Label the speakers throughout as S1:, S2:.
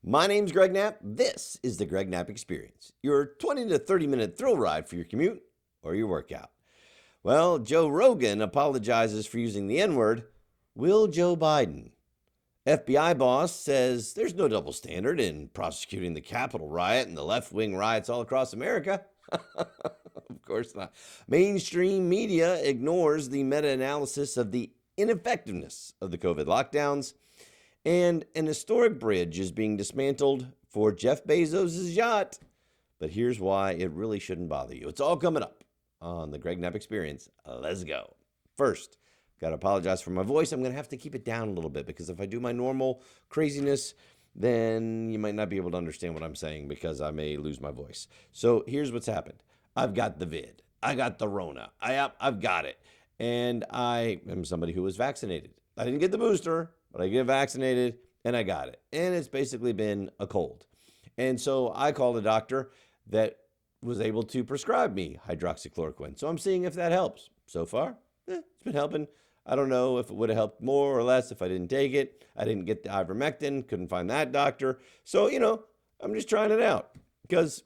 S1: My name's Greg Knapp. This is the Greg Knapp Experience, your 20 to 30 minute thrill ride for your commute or your workout. Well, Joe Rogan apologizes for using the N word. Will Joe Biden? FBI boss says there's no double standard in prosecuting the Capitol riot and the left wing riots all across America. Of course not. Mainstream media ignores the meta analysis of the ineffectiveness of the COVID lockdowns. And an historic bridge is being dismantled for Jeff Bezos' yacht. But here's why it really shouldn't bother you. It's all coming up on the Greg Knapp Experience. Let's go. First, got to apologize for my voice. I'm going to have to keep it down a little bit because if I do my normal craziness, then you might not be able to understand what I'm saying because I may lose my voice. So here's what's happened. I've got the vid. I got the Rona. I've got it. And I am somebody who was vaccinated. I didn't get the booster, but I get vaccinated and I got it. And it's basically been a cold. And so I called a doctor that was able to prescribe me hydroxychloroquine. So I'm seeing if that helps. So far, it's been helping. I don't know if it would have helped more or less if I didn't take it. I didn't get the ivermectin, couldn't find that doctor. So, I'm just trying it out because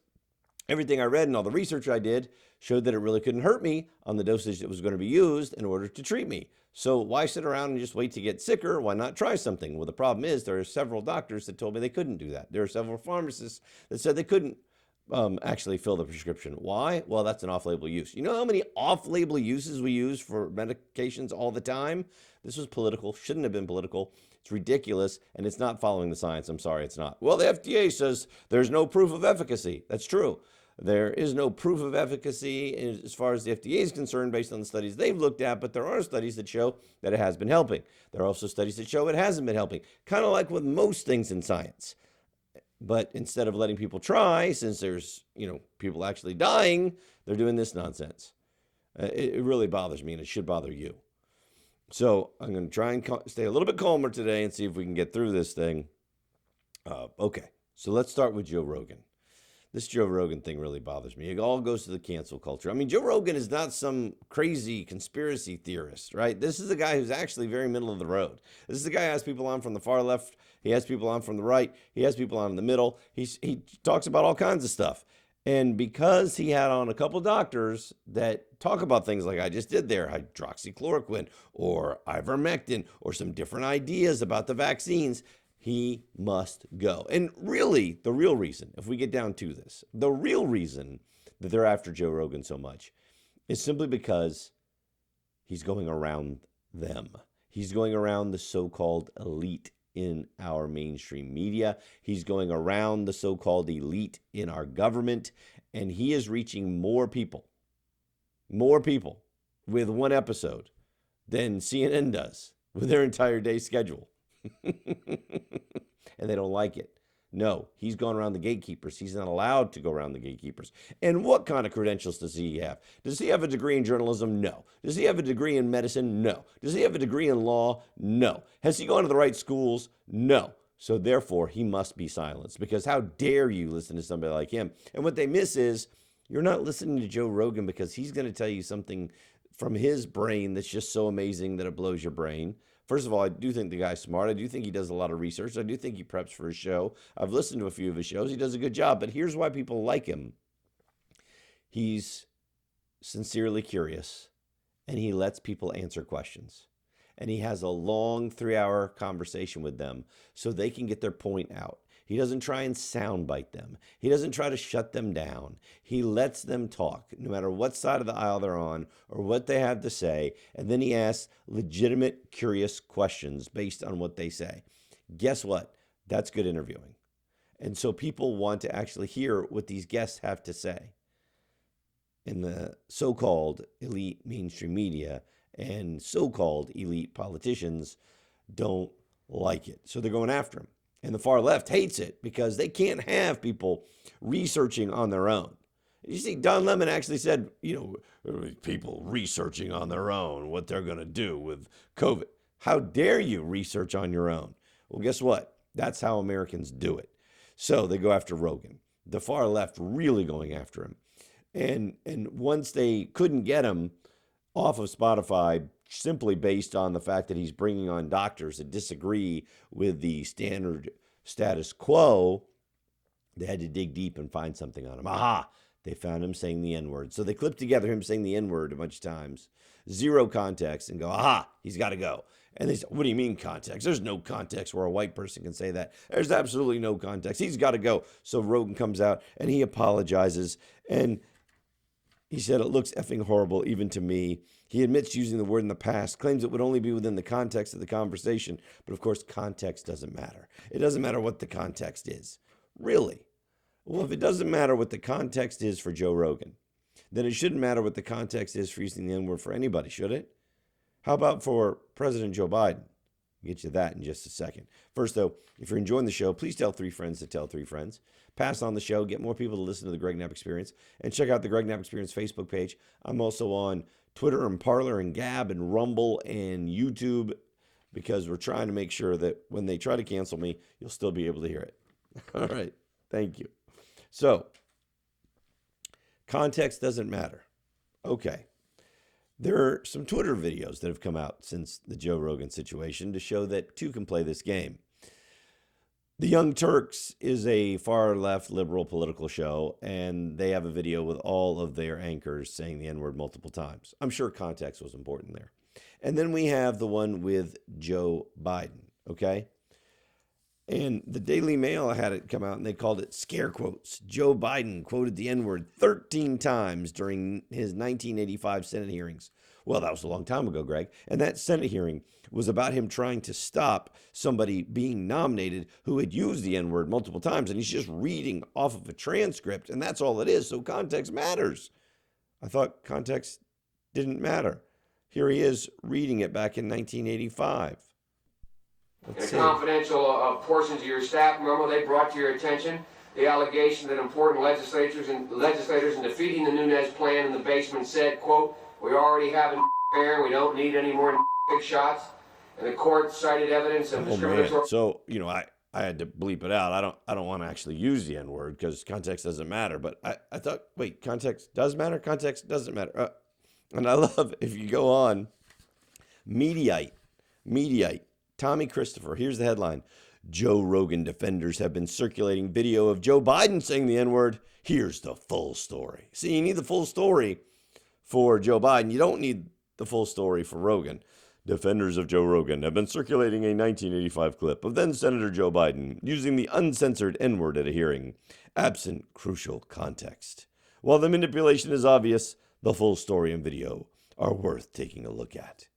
S1: everything I read and all the research I did showed that it really couldn't hurt me on the dosage that was going to be used in order to treat me. So why sit around and just wait to get sicker? Why not try something? Well, the problem is there are several doctors that told me they couldn't do that. There are several pharmacists that said they couldn't actually fill the prescription. Why? Well, that's an off-label use. You know how many off-label uses we use for medications all the time? This was political, shouldn't have been political. It's ridiculous, and it's not following the science. I'm sorry, it's not. Well, the FDA says there's no proof of efficacy. That's true. There is no proof of efficacy as far as the FDA is concerned based on the studies they've looked at, but there are studies that show that it has been helping. There are also studies that show it hasn't been helping, kind of like with most things in science. But instead of letting people try, since there's, people actually dying, they're doing this nonsense. It really bothers me, and it should bother you. So I'm going to try and stay a little bit calmer today and see if we can get through this thing. Okay, so let's start with Joe Rogan. This Joe Rogan thing really bothers me. It all goes to the cancel culture. I mean, Joe Rogan is not some crazy conspiracy theorist, right? This is a guy who's actually very middle of the road. This is the guy who has people on from the far left. He has people on from the right. He has people on in the middle. He talks about all kinds of stuff. And because he had on a couple doctors that talk about things like I just did there, hydroxychloroquine or ivermectin or some different ideas about the vaccines, he must go. And really, the real reason, if we get down to this, the real reason that they're after Joe Rogan so much is simply because he's going around them. He's going around the so-called elite in our mainstream media. He's going around the so-called elite in our government, and he is reaching more people with one episode than CNN does with their entire day schedule. And they don't like it. No, he's gone around the gatekeepers. He's not allowed to go around the gatekeepers. And what kind of credentials does he have? Does he have a degree in journalism? No. Does he have a degree in medicine? No. Does he have a degree in law? No. Has he gone to the right schools? No. So therefore, he must be silenced because how dare you listen to somebody like him? And what they miss is you're not listening to Joe Rogan because he's going to tell you something from his brain that's just so amazing that it blows your brain. First of all, I do think the guy's smart. I do think he does a lot of research. I do think he preps for his show. I've listened to a few of his shows. He does a good job. But here's why people like him. He's sincerely curious, and he lets people answer questions. And he has a long 3-hour conversation with them so they can get their point out. He doesn't try and soundbite them. He doesn't try to shut them down. He lets them talk, no matter what side of the aisle they're on or what they have to say. And then he asks legitimate, curious questions based on what they say. Guess what? That's good interviewing. And so people want to actually hear what these guests have to say. And the so-called elite mainstream media and so-called elite politicians don't like it. So they're going after him. And the far left hates it because they can't have people researching on their own. You see, Don Lemon actually said, people researching on their own, what they're going to do with COVID. How dare you research on your own? Well, guess what? That's how Americans do it. So they go after Rogan. The far left really going after him. And once they couldn't get him off of Spotify simply based on the fact that he's bringing on doctors that disagree with the standard status quo, they had to dig deep and find something on him. Aha! They found him saying the N-word. So they clipped together him saying the N-word a bunch of times, zero context, and go, aha, he's got to go. And they said, what do you mean context? There's no context where a white person can say that. There's absolutely no context. He's got to go. So Rogan comes out and he apologizes. And he said, it looks effing horrible even to me. He admits using the word in the past, claims it would only be within the context of the conversation. But of course, context doesn't matter. It doesn't matter what the context is. Really? Well, if it doesn't matter what the context is for Joe Rogan, then it shouldn't matter what the context is for using the N-word for anybody, should it? How about for President Joe Biden? I'll get you that in just a second. First, though, if you're enjoying the show, please tell 3 friends to tell 3 friends. Pass on the show, get more people to listen to the Greg Knapp Experience, and check out the Greg Knapp Experience Facebook page. I'm also on Twitter and Parler and Gab and Rumble and YouTube, because we're trying to make sure that when they try to cancel me, you'll still be able to hear it. All right. Thank you. So, context doesn't matter. Okay. There are some Twitter videos that have come out since the Joe Rogan situation to show that 2 can play this game. The Young Turks is a far-left liberal political show, and they have a video with all of their anchors saying the N-word multiple times. I'm sure context was important there. And then we have the one with Joe Biden, okay? And the Daily Mail had it come out, and they called it scare quotes. Joe Biden quoted the N-word 13 times during his 1985 Senate hearings. Well, that was a long time ago, Greg. And that Senate hearing was about him trying to stop somebody being nominated who had used the N-word multiple times. And he's just reading off of a transcript, and that's all it is. So context matters. I thought context didn't matter. Here he is reading it back in 1985.
S2: And confidential portions of your staff memo, they brought to your attention the allegation that important legislators in defeating the Nunes plan in the basement said, quote, we already have a there, we don't need any more big shots. And the court cited evidence of discriminatory.
S1: Man. So, I had to bleep it out. I don't want to actually use the N-word because context doesn't matter. But I thought, wait, context does matter? Context doesn't matter. And I love, if you go on, Mediate, Tommy Christopher, here's the headline. Joe Rogan defenders have been circulating video of Joe Biden saying the N-word. Here's the full story. See, you need the full story for Joe Biden. You don't need the full story for Rogan. Defenders of Joe Rogan have been circulating a 1985 clip of then Senator Joe Biden using the uncensored N-word at a hearing, absent crucial context. While the manipulation is obvious, the full story and video are worth taking a look at.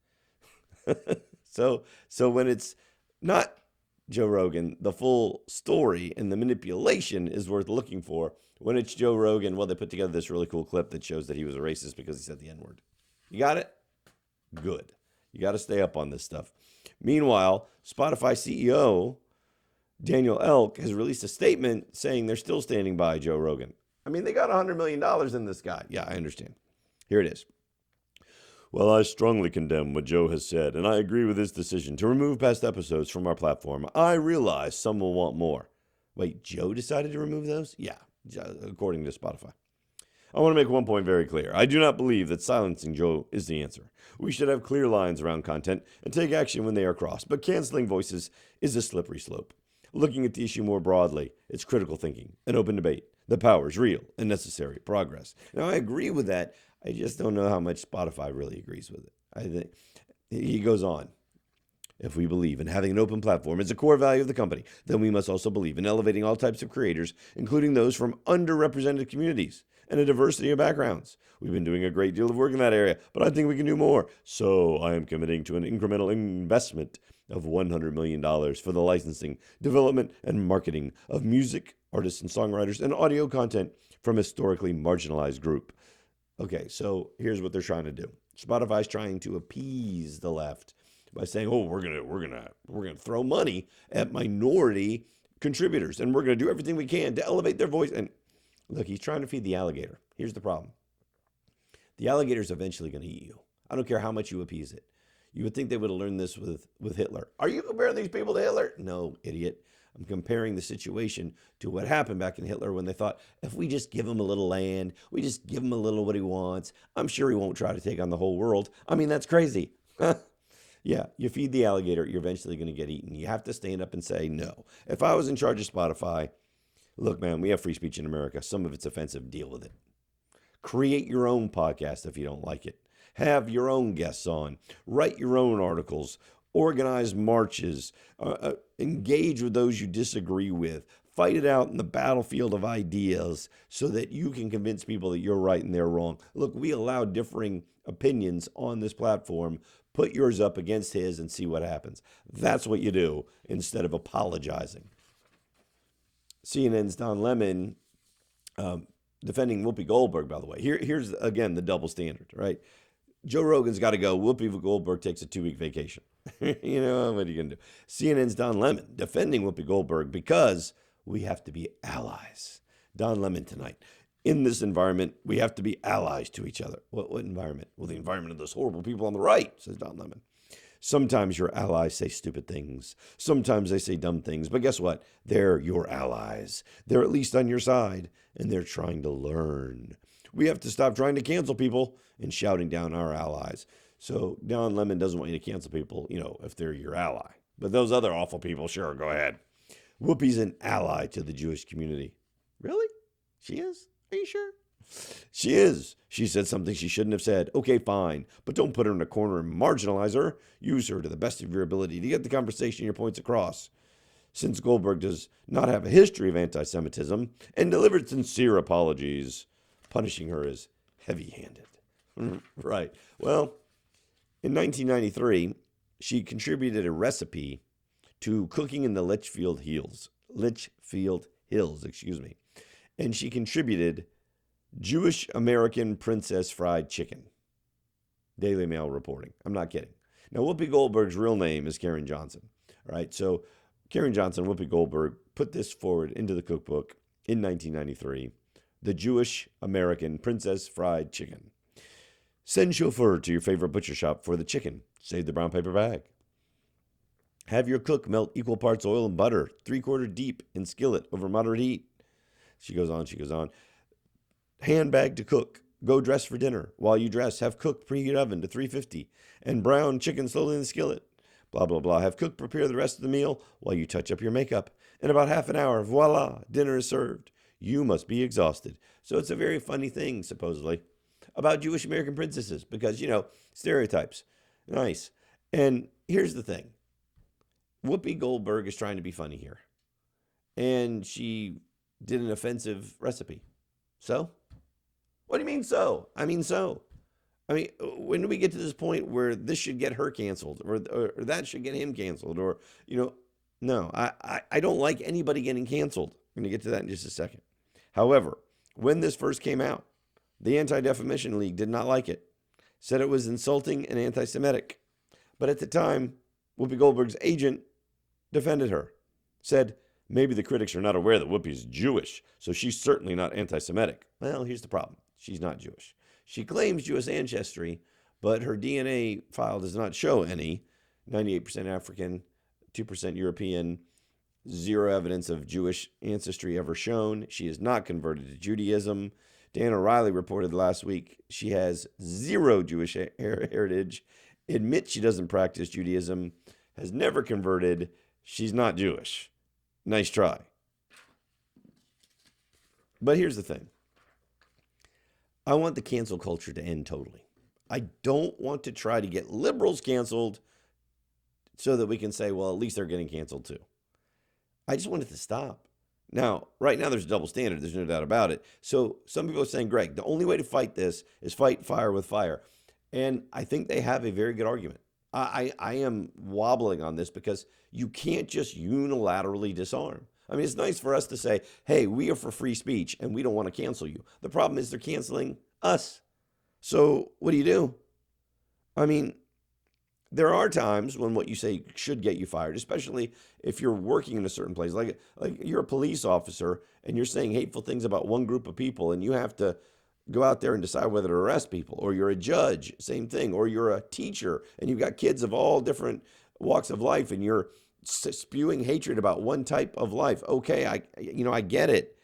S1: So when it's not Joe Rogan, the full story and the manipulation is worth looking for. When it's Joe Rogan, well, they put together this really cool clip that shows that he was a racist because he said the N-word. You got it? Good. You got to stay up on this stuff. Meanwhile, Spotify CEO Daniel Elk has released a statement saying they're still standing by Joe Rogan. I mean, they got $100 million in this guy. Yeah, I understand. Here it is. Well, I strongly condemn what Joe has said, and I agree with his decision to remove past episodes from our platform. I realize some will want more. Wait, Joe decided to remove those? Yeah, according to Spotify. I want to make one point very clear. I do not believe that silencing Joe is the answer. We should have clear lines around content and take action when they are crossed, but canceling voices is a slippery slope. Looking at the issue more broadly, it's critical thinking, an open debate. The power is real and necessary progress. Now, I agree with that. I just don't know how much Spotify really agrees with it. I think he goes on. If we believe in having an open platform as a core value of the company, then we must also believe in elevating all types of creators, including those from underrepresented communities and a diversity of backgrounds. We've been doing a great deal of work in that area, but I think we can do more. So I am committing to an incremental investment of $100 million for the licensing, development, and marketing of music, artists and songwriters, and audio content from historically marginalized group. Okay, so here's what they're trying to do. Spotify's trying to appease the left by saying, "Oh, we're gonna throw money at minority contributors, and we're gonna do everything we can to elevate their voice." And look, he's trying to feed the alligator. Here's the problem: the alligator's eventually gonna eat you. I don't care how much you appease it. You would think they would have learned this with Hitler. Are you comparing these people to Hitler? No, idiot. I'm comparing the situation to what happened back in Hitler when they thought, if we just give him a little land, we just give him a little what he wants, I'm sure he won't try to take on the whole world. I mean, that's crazy. Yeah, you feed the alligator, you're eventually going to get eaten. You have to stand up and say no. If I was in charge of Spotify, look, man, we have free speech in America. Some of it's offensive. Deal with it. Create your own podcast if you don't like it. Have your own guests on. Write your own articles. Organize marches. Engage with those you disagree with. Fight it out in the battlefield of ideas so that you can convince people that you're right and they're wrong. Look, we allow differing opinions on this platform. Put yours up against his and see what happens. That's what you do instead of apologizing. CNN's Don Lemon defending Whoopi Goldberg, by the way. Here's, again, the double standard, right? Joe Rogan's got to go. Whoopi Goldberg takes a 2-week vacation. You know, what are you going to do? CNN's Don Lemon defending Whoopi Goldberg because we have to be allies. Don Lemon tonight. In this environment, we have to be allies to each other. What environment? Well, the environment of those horrible people on the right, says Don Lemon. Sometimes your allies say stupid things. Sometimes they say dumb things. But guess what? They're your allies. They're at least on your side, and they're trying to learn. We have to stop trying to cancel people and shouting down our allies. So Don Lemon doesn't want you to cancel people, you know, if they're your ally. But those other awful people, sure, go ahead. Whoopi's an ally to the Jewish community. Really? She is? Are you sure? She is. She said something she shouldn't have said. Okay, fine. But don't put her in a corner and marginalize her. Use her to the best of your ability to get the conversation and your points across. Since Goldberg does not have a history of anti-Semitism and delivered sincere apologies, punishing her is heavy-handed. Right. Well, in 1993, she contributed a recipe to Cooking in the Litchfield Hills, and she contributed Jewish American Princess Fried Chicken. Daily Mail reporting. I'm not kidding. Now, Whoopi Goldberg's real name is Karen Johnson. All right, so Karen Johnson, Whoopi Goldberg, put this forward into the cookbook in 1993, the Jewish American Princess Fried Chicken. Send chauffeur to your favorite butcher shop for the chicken. Save the brown paper bag. Have your cook melt equal parts oil and butter, 3/4 deep in skillet over moderate heat. She goes on. Handbag to cook. Go dress for dinner. While you dress, have cook preheat oven to 350 and brown chicken slowly in the skillet. Blah, blah, blah. Have cook prepare the rest of the meal while you touch up your makeup. In about half an hour, voila, dinner is served. You must be exhausted. So it's a very funny thing, supposedly, about Jewish American princesses because, you know, stereotypes. Nice. And here's the thing. Whoopi Goldberg is trying to be funny here. And she did an offensive recipe. So? What do you mean so? I mean so. I mean, when do we get to this point where this should get her canceled or that should get him canceled? Or, you know, no, I don't like anybody getting canceled. I'm going to get to that in just a second. However, when this first came out, the Anti-Defamation League did not like it. Said it was insulting and anti-Semitic. But at the time, Whoopi Goldberg's agent defended her. Said, maybe the critics are not aware that Whoopi's Jewish, so she's certainly not anti-Semitic. Well, here's the problem. She's not Jewish. She claims Jewish ancestry, but her DNA file does not show any. 98% African, 2% European, zero evidence of Jewish ancestry ever shown. She is not converted to Judaism. Dan O'Reilly reported last week she has zero Jewish heritage, admits she doesn't practice Judaism, has never converted. She's not Jewish. Nice try. But here's the thing. I want the cancel culture to end totally. I don't want to try to get liberals canceled so that we can say, well, at least they're getting canceled too. I just want it to stop. Now, right now there's a double standard. There's no doubt about it. So some people are saying, Greg, the only way to fight this is fight fire with fire. And I think they have a very good argument. I am wobbling on this because you can't just unilaterally disarm. I mean, it's nice for us to say, hey, we are for free speech and we don't want to cancel you. The problem is they're canceling us. So what do? I mean, there are times when what you say should get you fired, especially if you're working in a certain place. Like you're a police officer and you're saying hateful things about one group of people and you have to go out there and decide whether to arrest people. Or you're a judge, same thing. Or you're a teacher and you've got kids of all different walks of life and you're spewing hatred about one type of life. Okay, I get it.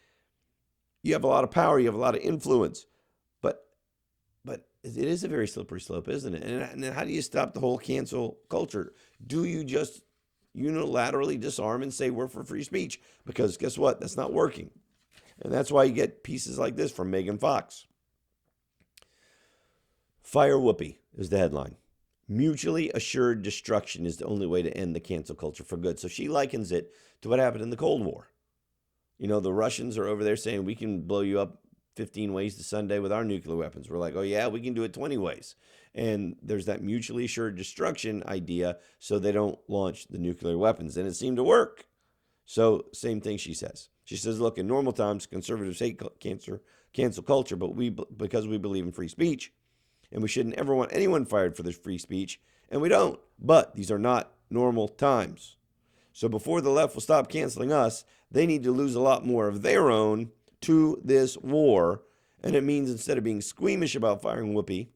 S1: You have a lot of power, you have a lot of influence. But it is a very slippery slope, isn't it? And how do you stop the whole cancel culture? Do you just unilaterally disarm and say we're for free speech? Because guess what? That's not working. And that's why you get pieces like this from Megan Fox. Fire Whoopi is the headline. Mutually assured destruction is the only way to end the cancel culture for good. So she likens it to what happened in the Cold War. You know, the Russians are over there saying we can blow you up 15 ways to Sunday with our nuclear weapons. We're like, oh yeah, we can do it 20 ways. And there's that mutually assured destruction idea so they don't launch the nuclear weapons. And it seemed to work. So same thing she says. She says, look, in normal times, conservatives hate cancel culture, but because we believe in free speech, and we shouldn't ever want anyone fired for their free speech, and we don't. But these are not normal times. So before the left will stop canceling us, they need to lose a lot more of their own to this war. And it means instead of being squeamish about firing Whoopi,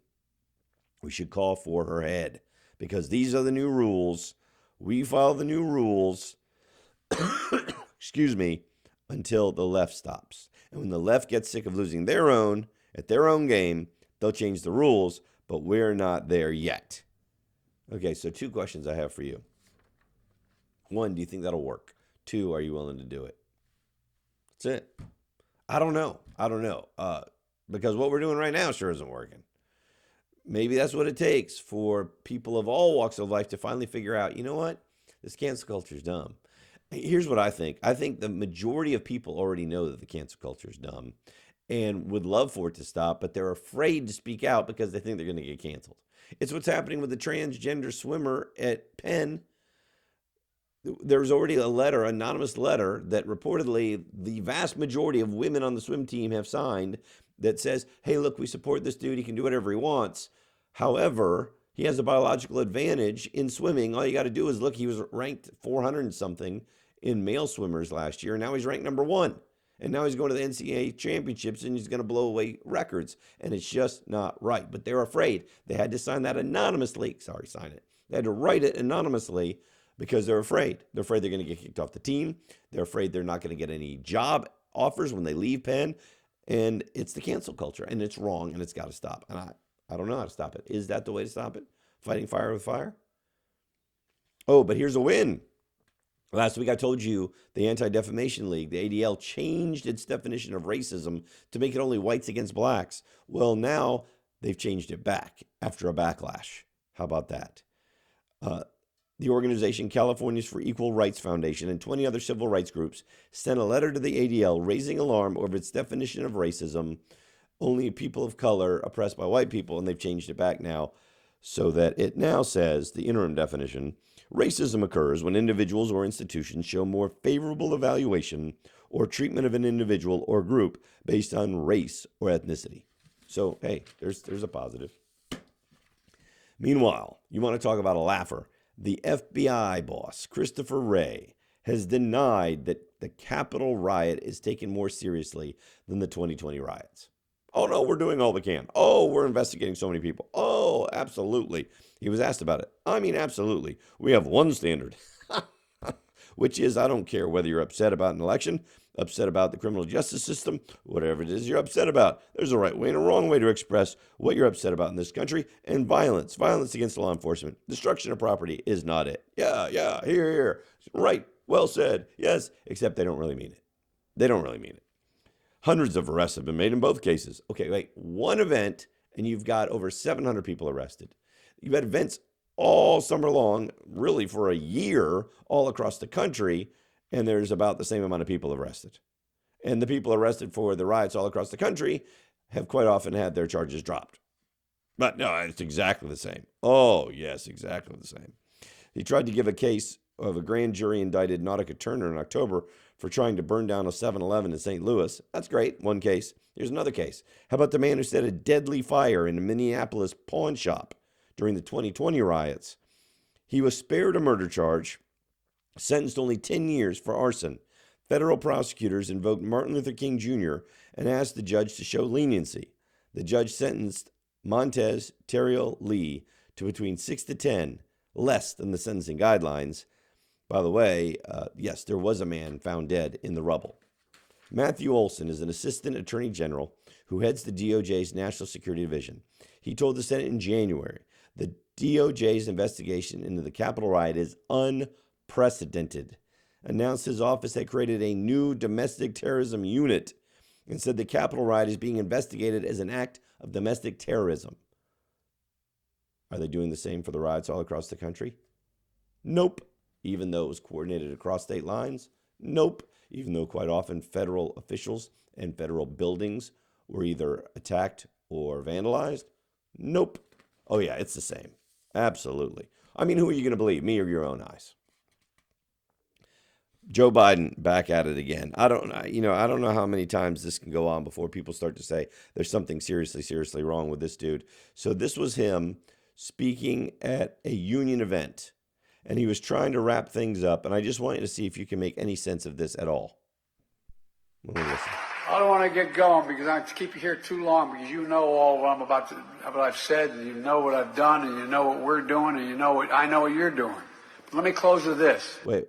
S1: we should call for her head. Because these are the new rules. We follow the new rules, excuse me, until the left stops. And when the left gets sick of losing their own at their own game, they'll change the rules, but we're not there yet. Okay, so 2 questions I have for you. 1, do you think that'll work? 2, are you willing to do it? That's it. I don't know. Because what we're doing right now sure isn't working. Maybe that's what it takes for people of all walks of life to finally figure out, you know what? This cancel culture is dumb. Here's what I think. I think the majority of people already know that the cancel culture is dumb and would love for it to stop, but they're afraid to speak out because they think they're going to get canceled. It's what's happening with the transgender swimmer at Penn. There's already a letter, anonymous letter, that reportedly the vast majority of women on the swim team have signed that says, hey, look, we support this dude. He can do whatever he wants. However, he has a biological advantage in swimming. All you got to do is look, he was ranked 400 and something in male swimmers last year. And now he's ranked number 1. And now he's going to the NCAA championships and he's going to blow away records. And it's just not right. But they're afraid. They had to sign that anonymously. Sign it. They had to write it anonymously because they're afraid. They're afraid they're going to get kicked off the team. They're afraid they're not going to get any job offers when they leave Penn. And it's the cancel culture. And it's wrong and it's got to stop. And I don't know how to stop it. Is that the way to stop it? Fighting fire with fire? Oh, but here's a win. Last week I told you the Anti-Defamation League, the ADL, changed its definition of racism to make it only whites against blacks. Well, now they've changed it back after a backlash. How about that? The organization Californians for Equal Rights Foundation and 20 other civil rights groups sent a letter to the ADL raising alarm over its definition of racism, only people of color oppressed by white people, and they've changed it back now so that it now says, the interim definition, racism occurs when individuals or institutions show more favorable evaluation or treatment of an individual or group based on race or ethnicity. So, hey, there's a positive. Meanwhile, you want to talk about a laugher. The FBI boss, Christopher Wray, has denied that the Capitol riot is taken more seriously than the 2020 riots. Oh, no, we're doing all we can. Oh, we're investigating so many people. Oh, absolutely. He was asked about it. I mean, absolutely. We have one standard, which is I don't care whether you're upset about an election, upset about the criminal justice system, whatever it is you're upset about. There's a right way and a wrong way to express what you're upset about in this country. And violence against law enforcement, destruction of property is not it. Yeah, here. Right, well said. Yes, except they don't really mean it. They don't really mean it. Hundreds of arrests have been made in both cases. Okay, wait, one event and you've got over 700 people arrested. You've had events all summer long, really for a year, all across the country, and there's about the same amount of people arrested. And the people arrested for the riots all across the country have quite often had their charges dropped. But no, it's exactly the same. Oh, yes, exactly the same. He tried to give a case of a grand jury indicted Nautica Turner in October for trying to burn down a 7-Eleven in St. Louis. That's great, one case. Here's another case. How about the man who set a deadly fire in a Minneapolis pawn shop during the 2020 riots? He was spared a murder charge, sentenced only 10 years for arson. Federal prosecutors invoked Martin Luther King Jr. and asked the judge to show leniency. The judge sentenced Montez Terrill Lee to between 6 to 10, less than the sentencing guidelines. By the way, yes, there was a man found dead in the rubble. Matthew Olson is an assistant attorney general who heads the DOJ's National Security Division. He told the Senate in January the DOJ's investigation into the Capitol riot is unprecedented, announced his office had created a new domestic terrorism unit, and said the Capitol riot is being investigated as an act of domestic terrorism. Are they doing the same for the riots all across the country? Nope. Even though it was coordinated across state lines? Nope. Even though quite often federal officials and federal buildings were either attacked or vandalized? Nope. Oh yeah, it's the same. Absolutely. I mean, who are you going to believe, me or your own eyes? Joe Biden back at it again. I don't know how many times this can go on before people start to say there's something seriously wrong with this dude. So this was him speaking at a union event, and he was trying to wrap things up. And I just want you to see if you can make any sense of this at all. Let me listen.
S3: I don't want to get going because I keep you here too long, because you know all what I've said, and you know what I've done, and you know what we're doing, and I know what you're doing. Let me close with this.
S1: Wait.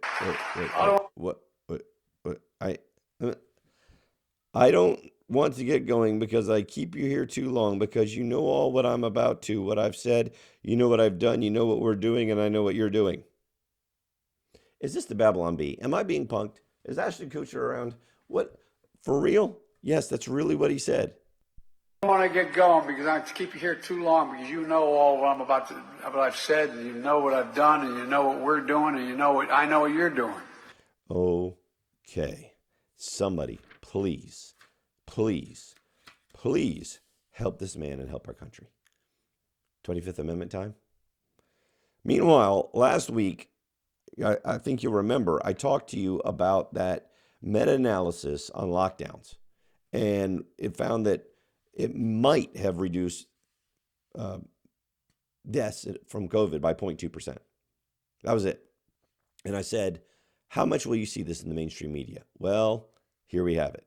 S1: I don't want to get going because I keep you here too long, because you know all what I'm about to, what I've said, you know what I've done, you know what we're doing, and I know what you're doing. Is this the Babylon Bee? Am I being punked? Is Ashton Kutcher around? What? For real? Yes, that's really what he said.
S3: I don't want to get going because I keep you here too long, because you know all what I've said, and you know what I've done, and you know what we're doing, and I know what you're doing.
S1: Okay. Somebody, please help this man and help our country. 25th Amendment time. Meanwhile, last week, I think you'll remember, I talked to you about that meta-analysis on lockdowns, and it found that it might have reduced deaths from COVID by 0.2%. That was it. And I said, how much will you see this in the mainstream media? Well, here we have it.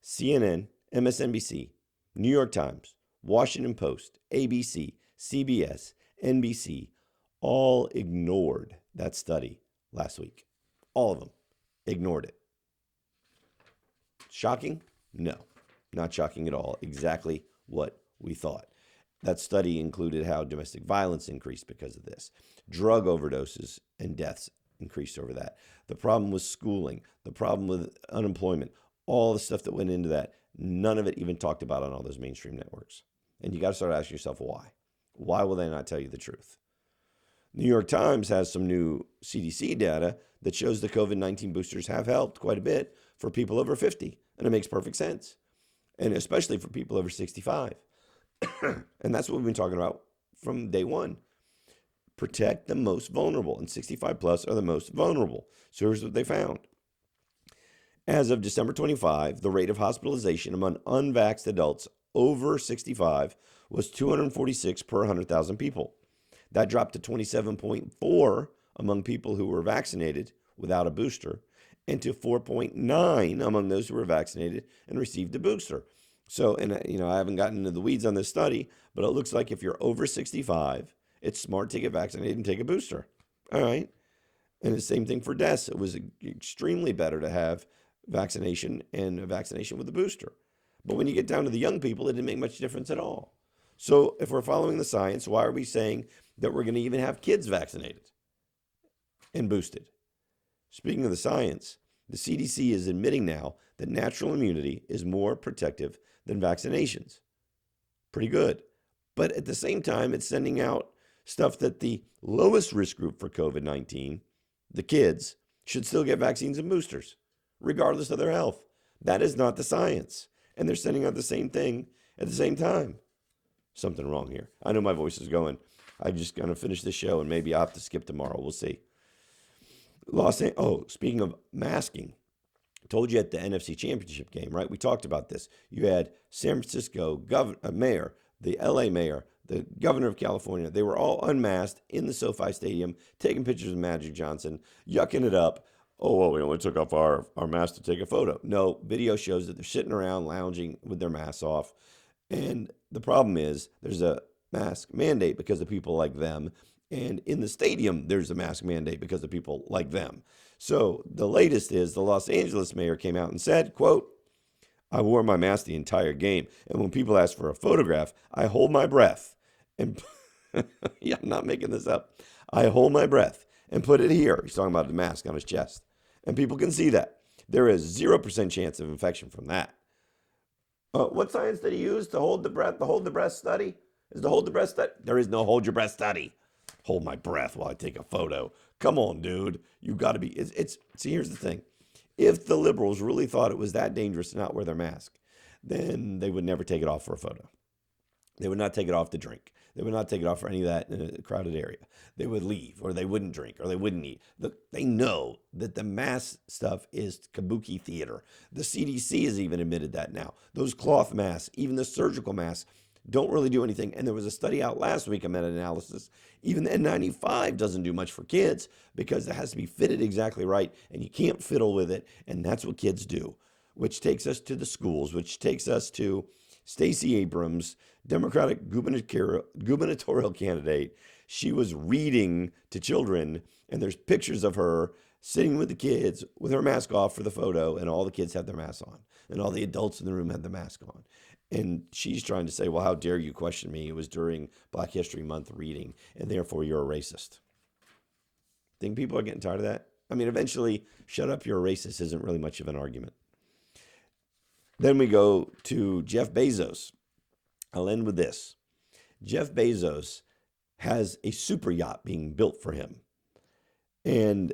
S1: CNN, MSNBC, New York Times, Washington Post, ABC, CBS, NBC, all ignored that study last week. All of them ignored it. Shocking? No, not shocking at all. Exactly what we thought. That study included how domestic violence increased because of this. Drug overdoses and deaths increased over that. The problem was schooling, the problem with unemployment, all the stuff that went into that. None of it even talked about on all those mainstream networks. And you got to start asking yourself why. Why will they not tell you the truth? New York Times has some new CDC data that shows the COVID-19 boosters have helped quite a bit for people over 50. And it makes perfect sense. And especially for people over 65. And that's what we've been talking about from day one. Protect the most vulnerable. And 65 plus are the most vulnerable. So here's what they found. As of December 25, the rate of hospitalization among unvaxxed adults over 65 was 246 per 100,000 people. That dropped to 27.4 among people who were vaccinated without a booster, and to 4.9 among those who were vaccinated and received a booster. So, and I haven't gotten into the weeds on this study, but it looks like if you're over 65, it's smart to get vaccinated and take a booster. All right. And the same thing for deaths. It was extremely better to have vaccination and a vaccination with a booster. But when you get down to the young people, it didn't make much difference at all. So if we're following the science, why are we saying that we're going to even have kids vaccinated and boosted? Speaking of the science, the CDC is admitting now that natural immunity is more protective than vaccinations. Pretty good. But at the same time, it's sending out stuff that the lowest risk group for COVID-19, the kids, should still get vaccines and boosters, regardless of their health. That is not the science. And they're sending out the same thing at the same time. Something wrong here. I know my voice is going. I'm just going to finish the show, and maybe I'll have to skip tomorrow. We'll see. Speaking of masking, I told you at the NFC Championship game, right? We talked about this. You had San Francisco mayor, the LA mayor, the governor of California. They were all unmasked in the SoFi Stadium, taking pictures of Magic Johnson, yucking it up. Oh, well, we only took off our mask to take a photo. No, video shows that they're sitting around lounging with their masks off. And the problem is there's a mask mandate because of people like them. And in the stadium, there's a mask mandate because of people like them. So the latest is the Los Angeles mayor came out and said, quote, I wore my mask the entire game. And when people ask for a photograph, I hold my breath and yeah, I'm not making this up. I hold my breath and put it here. He's talking about the mask on his chest. And people can see that. There is 0% chance of infection from that. What science did he use to hold the breath? The hold the breath study? Is the hold the breath study? There is no hold your breath study. Hold my breath while I take a photo. Come on, dude. You got to be. See, here's the thing. If the liberals really thought it was that dangerous to not wear their mask, then they would never take it off for a photo. They would not take it off to drink. They would not take it off for any of that in a crowded area. They would leave, or they wouldn't drink, or they wouldn't eat. They know that the mask stuff is kabuki theater. The CDC has even admitted that now. Those cloth masks, even the surgical masks, don't really do anything. And there was a study out last week, a meta-analysis. Even the N95 doesn't do much for kids because it has to be fitted exactly right, and you can't fiddle with it, and that's what kids do, which takes us to the schools, which takes us to Stacey Abrams, Democratic gubernatorial candidate. She was reading to children, and there's pictures of her sitting with the kids with her mask off for the photo, and all the kids had their masks on, and all the adults in the room had the mask on. And she's trying to say, well, how dare you question me? It was during Black History Month reading, and therefore you're a racist. Think people are getting tired of that? I mean, eventually, shut up, you're a racist isn't really much of an argument. Then we go to Jeff Bezos. I'll end with this. Jeff Bezos has a super yacht being built for him. And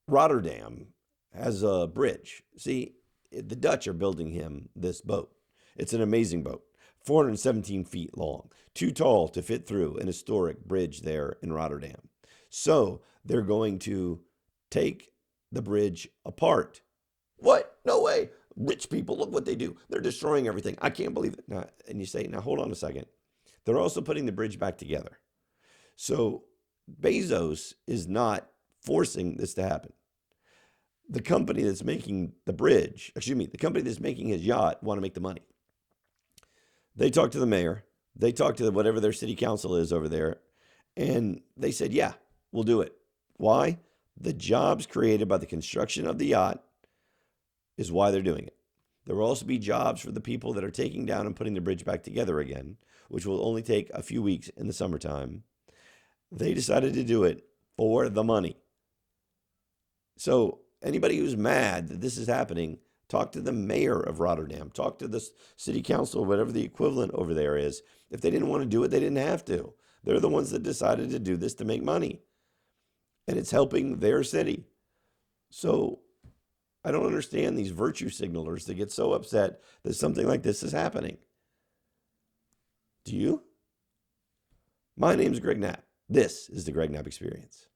S1: Rotterdam has a bridge. See, the Dutch are building him this boat. It's an amazing boat, 417 feet long, too tall to fit through an historic bridge there in Rotterdam. So they're going to take the bridge apart. What? No way. Rich people, look what they do. They're destroying everything. I can't believe it. Now, and you say, now hold on a second. They're also putting the bridge back together. So Bezos is not forcing this to happen. The company that's making the bridge, the company that's making his yacht want to make the money. They talked to the mayor. They talked to whatever their city council is over there. And they said, yeah, we'll do it. Why? The jobs created by the construction of the yacht is why they're doing it. There will also be jobs for the people that are taking down and putting the bridge back together again, which will only take a few weeks in the summertime. They decided to do it for the money. So anybody who's mad that this is happening, talk to the mayor of Rotterdam. Talk to the city council, whatever the equivalent over there is. If they didn't want to do it, they didn't have to. They're the ones that decided to do this to make money. And it's helping their city. So I don't understand these virtue signalers that get so upset that something like this is happening. Do you? My name's Greg Knapp. This is the Greg Knapp Experience.